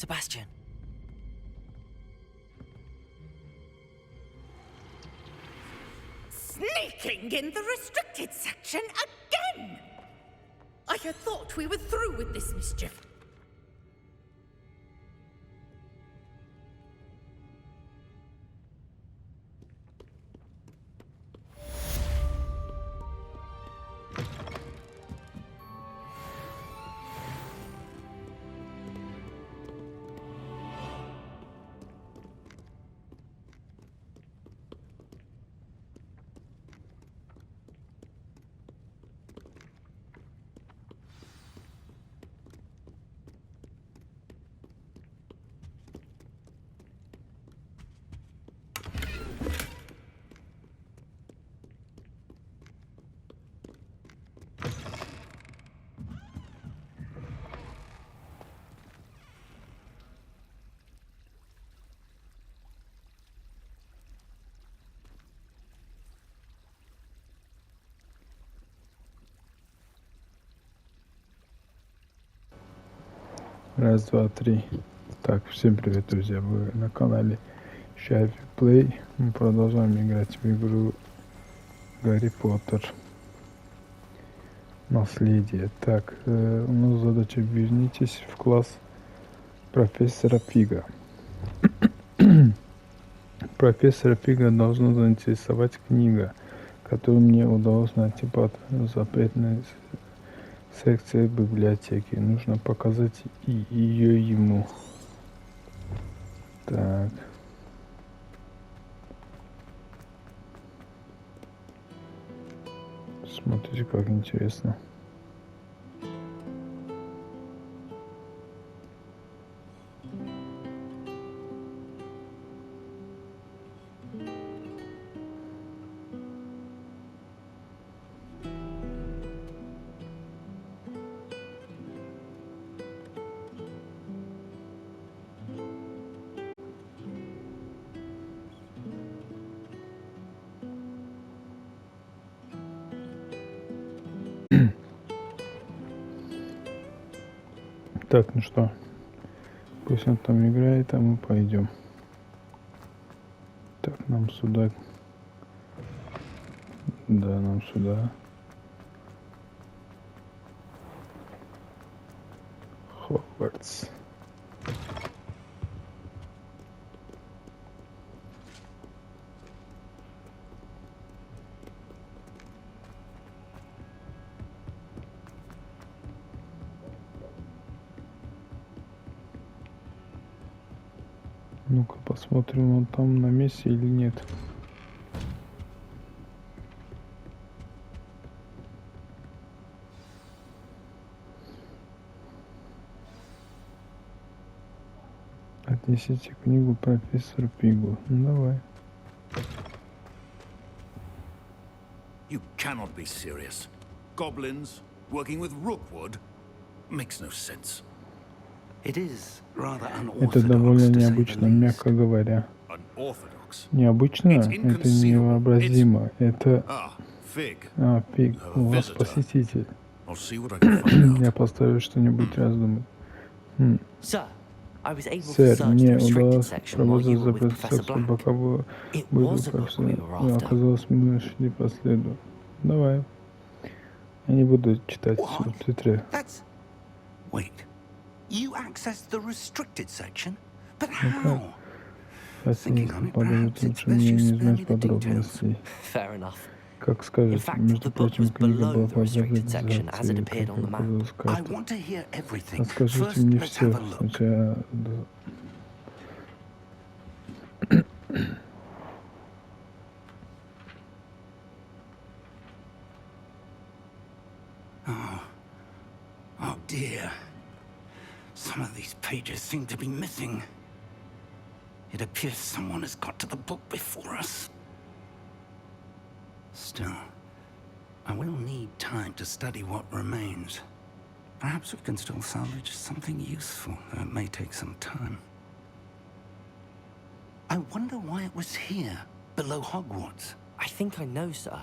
Sebastian. Sneaking in the restricted section again! I had thought we were through with this mischief. Раз, два, три. Так, всем привет, друзья. Вы на канале Часть Play. Мы продолжаем играть в игру Гарри Поттер Наследие. Так, у нас задача: вернитесь в класс профессора Фига. Профессора Фига должна заинтересовать книга, которую мне удалось найти под запретной секцией библиотеки. Нужно показать ее ему. Так. Смотрите, как интересно. Так, ну что, пусть он там играет, а мы пойдем. Так, нам сюда. Да, нам сюда. Хогвартс. Ну-ка посмотрим, он там на месте или нет. Отнесите книгу профессору Пигу. Ну давай. You cannot be serious. Goblins working with Rookwood makes no sense. It is rather Это довольно unorthodox, to say the необычно, least. мягко говоря. Unorthodox. Необычно? Это невообразимо. Это... Ah, Fig. Пиг, у вас посетитель. I'll see what I can find Я out. постараюсь что-нибудь раздумать. Sir, I was able to Сэр, search the мне restricted удалось section while you пробовать were with запретить Professor секцию, Black. пока вы It были was a book we were after. Оказалось, мы шли по следу. Давай. Я не буду читать субтитры. That's... Wait. You accessed the restricted section? But Ну-ка. how? Сейчас я подумать, лучше мне не знать подробностей. Fair enough. Как скажете, In fact, между the book прочим, was книга below была the под restricted section as it запретизацией, appeared как on the map. оказалось I карта. want to hear everything. Расскажите First, мне let's все. have a look. Сначала... Oh dear. Some of these pages seem to be missing. It appears someone has got to the book before us. Still, I will need time to study what remains. Perhaps we can still salvage something useful, though it may take some time. I wonder why it was here, below Hogwarts. I think I know, sir.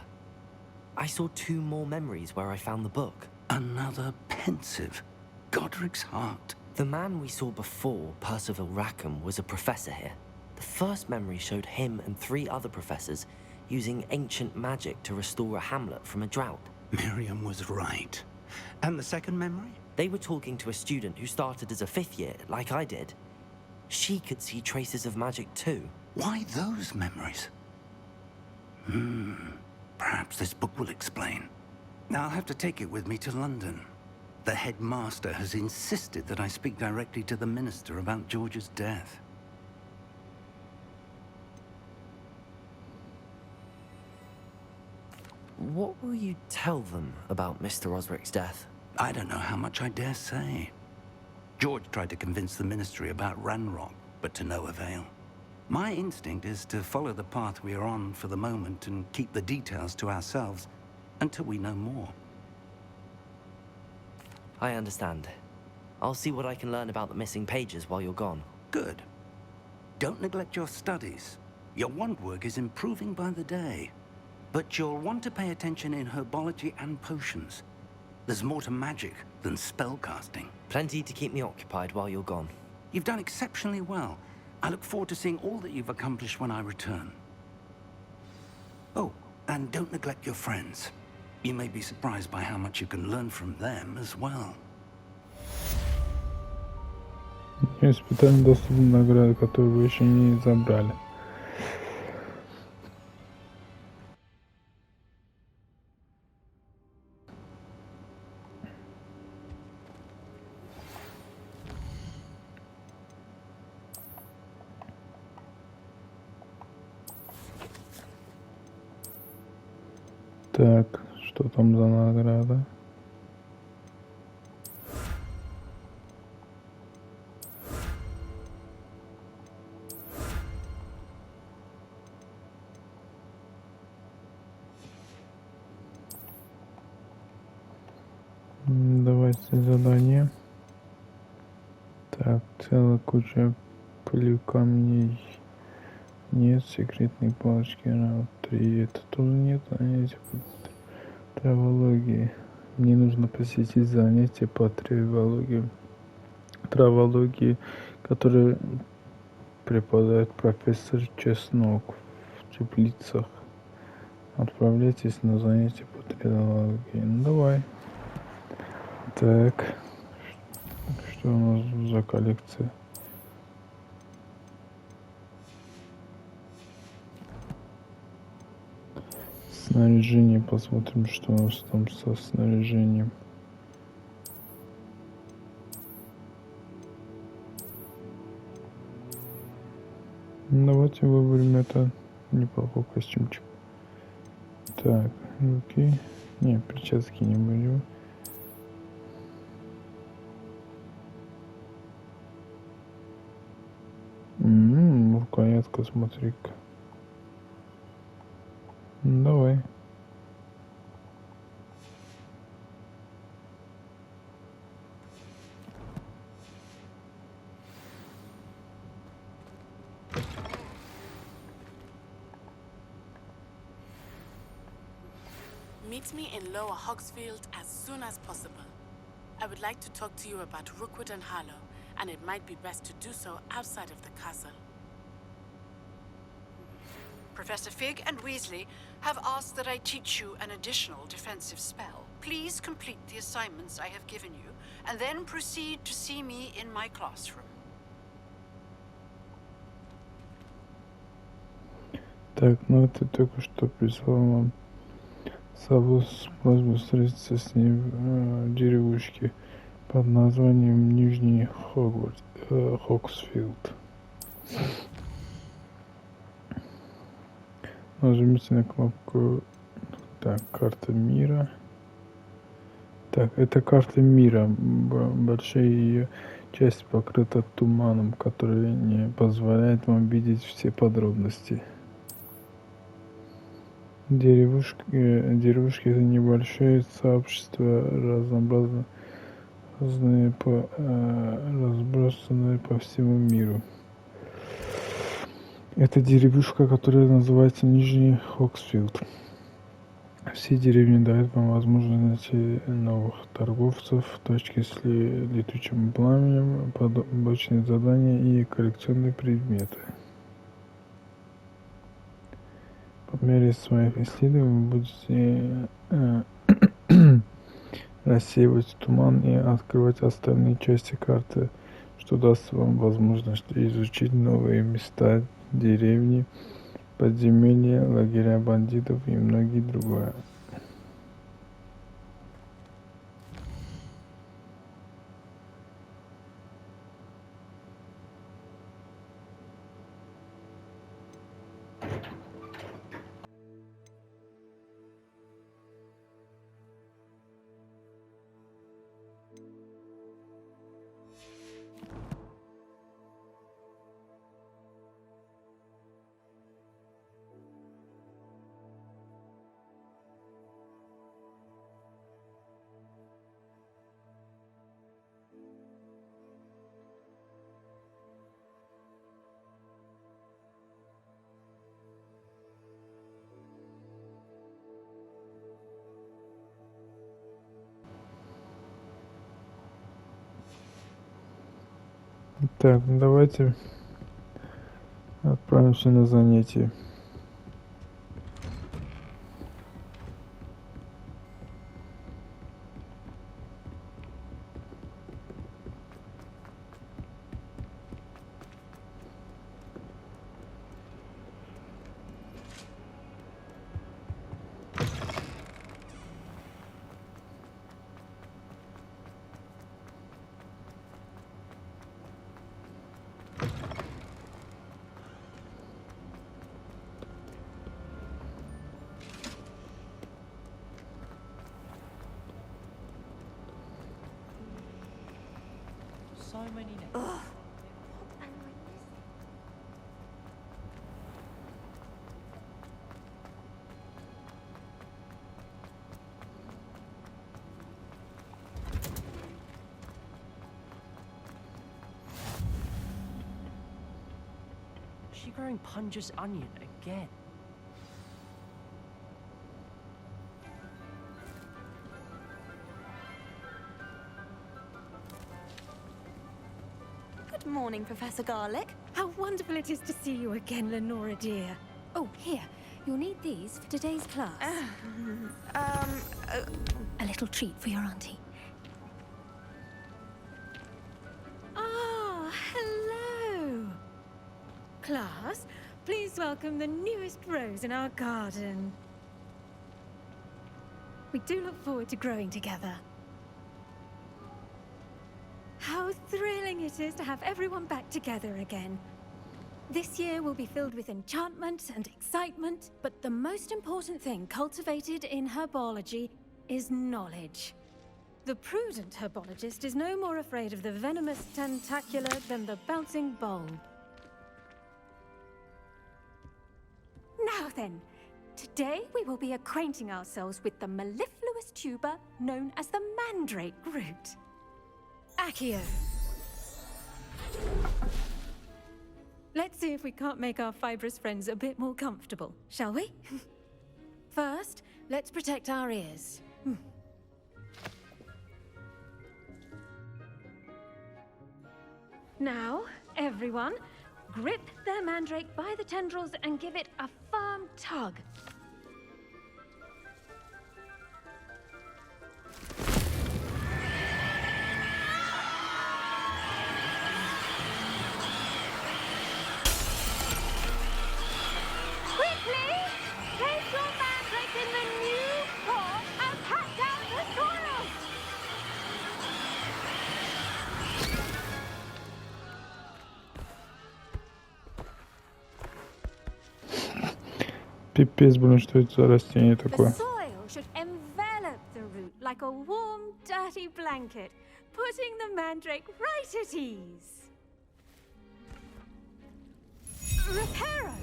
I saw 2 more memories where I found the book. Another pensive. Godric's heart. The man we saw before, Percival Rackham, was a professor here. The first memory showed him and 3 other professors using ancient magic to restore a hamlet from a drought. Miriam was right. And the second memory? They were talking to a student who started as a 5th year, like I did. She could see traces of magic too. Why those memories? Perhaps this book will explain. Now I'll have to take it with me to London. The headmaster has insisted that I speak directly to the minister about George's death. What will you tell them about Mr. Osric's death? I don't know how much I dare say. George tried to convince the ministry about Ranrock, but to no avail. My instinct is to follow the path we are on for the moment and keep the details to ourselves until we know more. I understand. I'll see what I can learn about the missing pages while you're gone. Good. Don't neglect your studies. Your wand work is improving by the day. But you'll want to pay attention in herbology and potions. There's more to magic than spellcasting. Plenty to keep me occupied while you're gone. You've done exceptionally well. I look forward to seeing all that you've accomplished when I return. Oh, and don't neglect your friends. You may be surprised by how much you can learn from them as well. Испытаем доступную награду, которую вы еще не забрали. Так, что там за награда? Давайте задание. Так, целая куча пыли камней. Нет, секретной палочки раунд 3. Это тоже нет, занятия по травологии. Мне нужно посетить занятия по травологии, которые преподает профессор Чеснок в теплицах. Отправляйтесь на занятия по травологии. Ну давай. Так, что у нас за коллекция? Снаряжение, посмотрим, что у нас там со снаряжением. Давайте выберем это. Неплохой костюмчик. Так, руки. Не, перчатки не будем. Рукоятка, смотри-ка. Давай. Meet me in Lower Hogsfield as soon as possible. I would like to talk to you about Rookwood and Harlow, and it might be best to do so outside of the castle. Professor Fig and Weasley have asked that I teach you an additional defensive spell. Please complete the assignments I have given you, and then proceed to see me in my classroom. Так, ну это только что прислал вам сову с просьбой встретиться с ней в деревушке под названием Нижний Хогсфилд. Нажмите на кнопку. Так, карта мира. Так, это карта мира. Большая ее часть покрыта туманом, который не позволяет вам видеть все подробности. Деревушки это небольшое сообщество, разбросанное по всему миру. Это деревушка, которая называется Нижний Хогсфилд. Все деревни дают вам возможность найти новых торговцев, точки с летучим пламенем, побочные задания и коллекционные предметы. По мере своих исследований вы будете рассеивать туман и открывать остальные части карты, что даст вам возможность изучить новые места, деревни, подземелья, лагеря бандитов и многие другое. Так, давайте отправимся на занятие. So many names. Is she growing Punja's onion again? Good morning, Professor Garlick. How wonderful it is to see you again, Lenora dear. Oh, here. You'll need these for today's class. A little treat for your auntie. Ah, hello. Class, please welcome the newest rose in our garden. We do look forward to growing together. How thrilling it is to have everyone back together again. This year will be filled with enchantment and excitement, but the most important thing cultivated in herbology is knowledge. The prudent herbologist is no more afraid of the venomous tentacular than the bouncing bulb. Now then, today we will be acquainting ourselves with the mellifluous tuber known as the mandrake root. Accio. Let's see if we can't make our fibrous friends a bit more comfortable, shall we? First, let's protect our ears. Now, everyone, grip their mandrake by the tendrils and give it a firm tug. Quickly! Place your mandrake in the new pot and pat down the soil! Пипец, блин, что это за растение The такое? soil should envelop the root like a warm, dirty blanket, putting the mandrake right at ease. Reparo!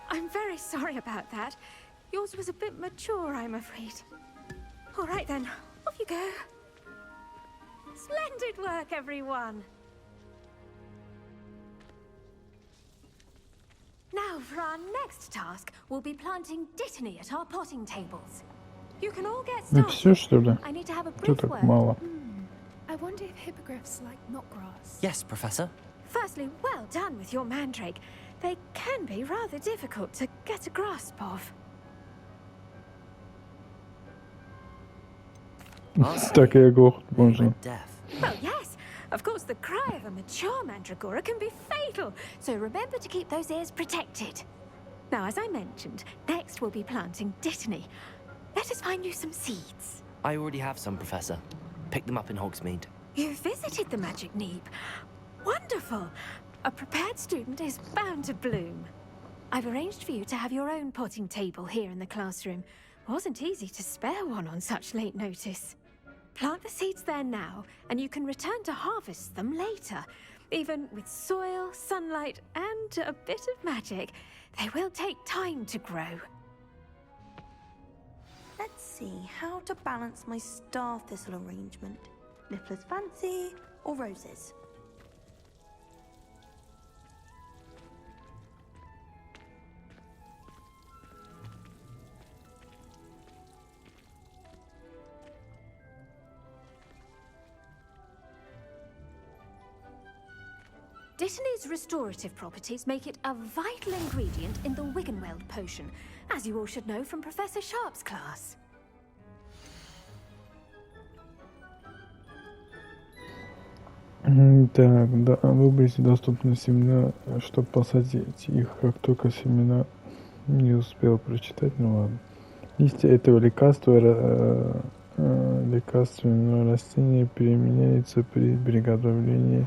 I'm very sorry about that. Yours was a bit mature, I'm afraid. All right then, off you go. Splendid work, everyone. Now, for our next task, we'll be planting dittany at our potting tables. You can all get Ну все, started. что ли? I need to have a Что brief так word. мало? I wonder if hippogriffs like knotgrass. Yes, Professor. Firstly, well done with your mandrake. They can be rather difficult to get a grasp of. Так и оглохнуть Maybe можно. we're deaf. Well, yes. Of course, the cry of a mature mandragora can be fatal, so remember to keep those ears protected. Now, as I mentioned, next we'll be planting dittany. Let us find you some seeds. I already have some, Professor. Picked them up in Hogsmeade. You visited the Magic Neep. Wonderful. A prepared student is bound to bloom. I've arranged for you to have your own potting table here in the classroom. Wasn't easy to spare one on such late notice. Plant the seeds there now, and you can return to harvest them later. Even with soil, sunlight, and a bit of magic, they will take time to grow. Let's see how to balance my star thistle arrangement. Niffler's fancy or roses? Dittany's restorative properties make it a vital ingredient in the Wiggenweld potion, as you all should know from Professor Sharp's class. Так, да, выберите доступные семена, чтобы посадить их, как только семена не успел прочитать, ну ладно. Листья этого лекарственного растения применяются при приготовлении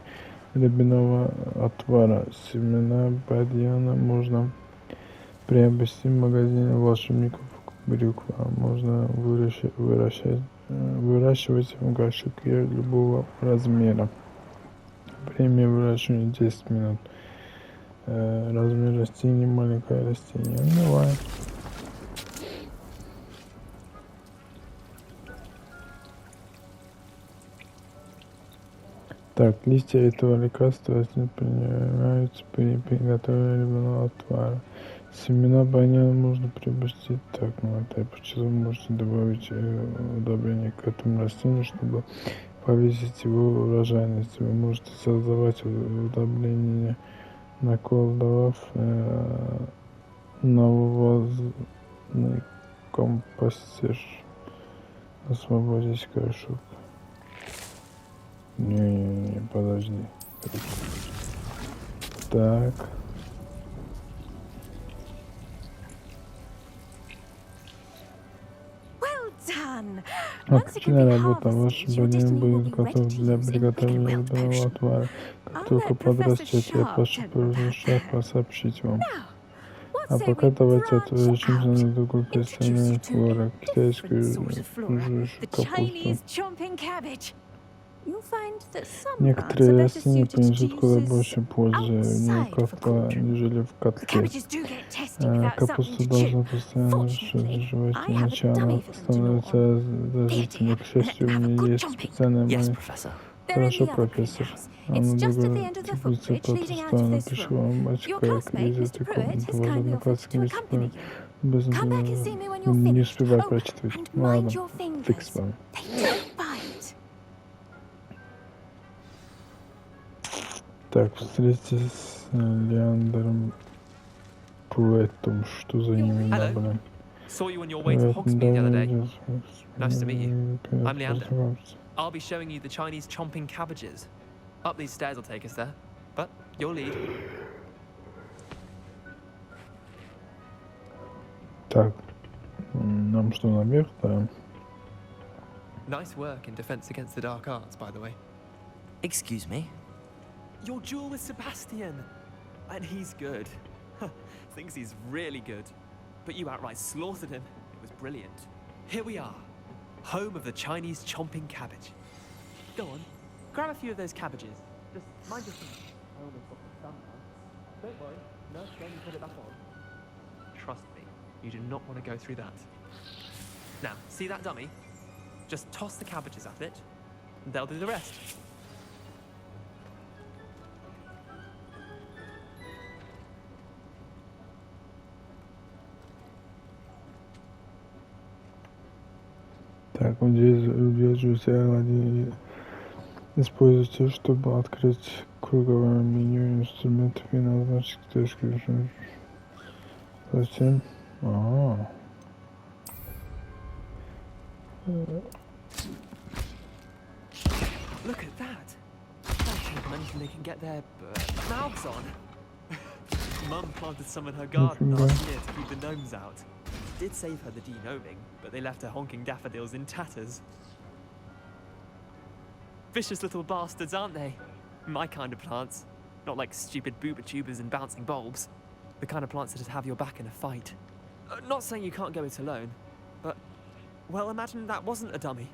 рябинового отвара. Семена бадьяна можно приобрести в магазине волшебников брюква. Можно выращивать в горшке любого размера. Время выращивания 10 минут. Размер растения маленькое растение. Ну, давай. Так, листья этого лекарства принимаются при приготовлении рябинового отвара. Семена баняна можно приобрести. Так, ну это почему вы можете добавить удобрение к этому растению, чтобы повысить его урожайность. Вы можете создавать удобрение, наколдовав навозный компостер. Освободить горшок. Не, подожди. Так. Well done! Отличная работа. Ваш банян будет готов для приготовления рябинового отвара. Как только подрастет, я прошу шефа сообщить вам. А пока давайте отвлечемся на другую представление флора. Китайскую жующую капусту. Некоторые растения принесут куда больше пользы вне котла, нежели в котле. Капуста должна постоянно жевать, иначе она становится заразительной. К счастью, у меня есть специальная Yes, моя... Professor. Хорошо, профессор. Она другая теплица протестована. Пишу вам очкарик из этой комнаты. Ваш одноклассник не успевает прочитать. Ладно, фиг с вами. Так, встретитесь с Леандером Пруэттом. Что за имя, Hello. блин? Saw you on your way to Hogsmeade the other day. Nice to meet you. I'm Leander. I'll be showing you the Chinese chomping cabbages. Up these stairs will take us there. But your lead. Так, нам что, наверх, да? Nice work in defense against the dark arts, by the way. Excuse me? Your duel with Sebastian. And he's good. Thinks he's really good. But you outright slaughtered him. It was brilliant. Here we are. Home of the Chinese chomping cabbage. Go on. Grab a few of those cabbages. Just mind your feet. I almost got the sun now. Don't worry. Nurse when you put it back on. Trust me. You do not want to go through that. Now, see that dummy? Just toss the cabbages at it. And they'll do the rest. Так, вот здесь удерживайте L1 и используйте, чтобы открыть круговое меню инструментов и назначить точку. Затем... Look at that. That should mention they can get their mouths on. Mum planted some in her garden last year to keep the gnomes out. It did save her the de-gnoming, but they left her honking daffodils in tatters. Vicious little bastards, aren't they? My kind of plants. Not like stupid booba tubers and bouncing bulbs. The kind of plants that'd have your back in a fight. Not saying you can't go it alone, but... well, imagine that wasn't a dummy.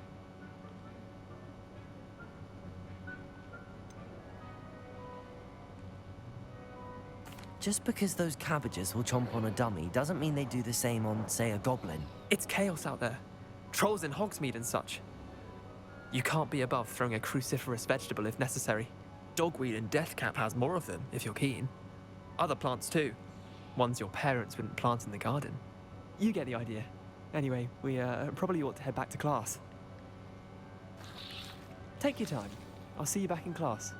Just because those cabbages will chomp on a dummy doesn't mean they do the same on, say, a goblin. It's chaos out there. Trolls in Hogsmeade and such. You can't be above throwing a cruciferous vegetable if necessary. Dogweed and deathcap has more of them, if you're keen. Other plants too. Ones your parents wouldn't plant in the garden. You get the idea. Anyway, we probably ought to head back to class. Take your time. I'll see you back in class.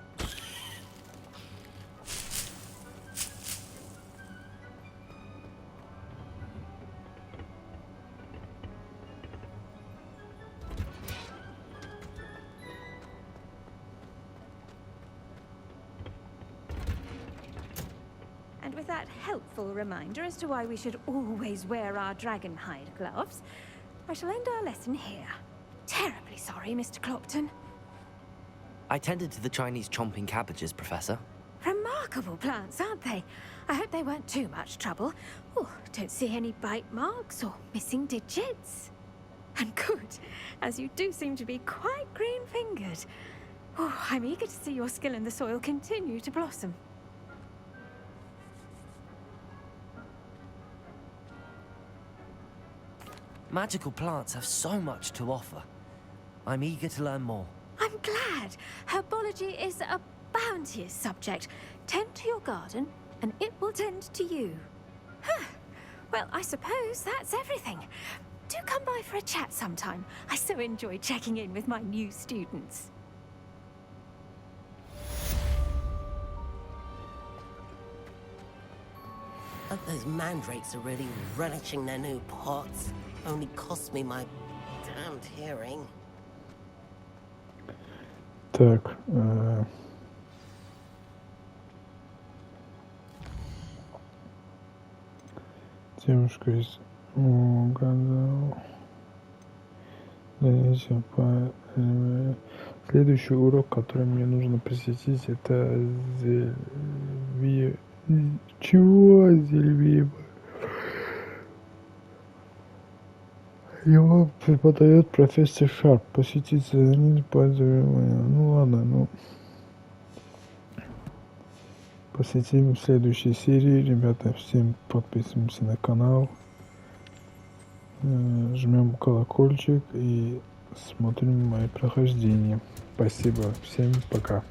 And with that helpful reminder as to why we should always wear our dragon hide gloves, I shall end our lesson here. Terribly sorry, Mr. Clopton. I tended to the Chinese chomping cabbages, Professor. Remarkable plants, aren't they? I hope they weren't too much trouble. Oh, don't see any bite marks or missing digits. And good, as you do seem to be quite green-fingered. Oh, I'm eager to see your skill in the soil continue to blossom. Magical plants have so much to offer. I'm eager to learn more. I'm glad. Herbology is a bounteous subject. Tend to your garden, and it will tend to you. Huh. Well, I suppose that's everything. Do come by for a chat sometime. I so enjoy checking in with my new students. Those mandrakes are really relishing their new pots. Only cost me my damned hearing. Так, девушка из угадал. Следующий урок, который мне нужно посетить, это зелье. Его преподает профессор Шарп. Посетить задание пользования. Ну ладно, посетим в следующей серии. Ребята, всем подписываемся на канал. Жмем колокольчик и смотрим мои прохождения. Спасибо. Всем пока.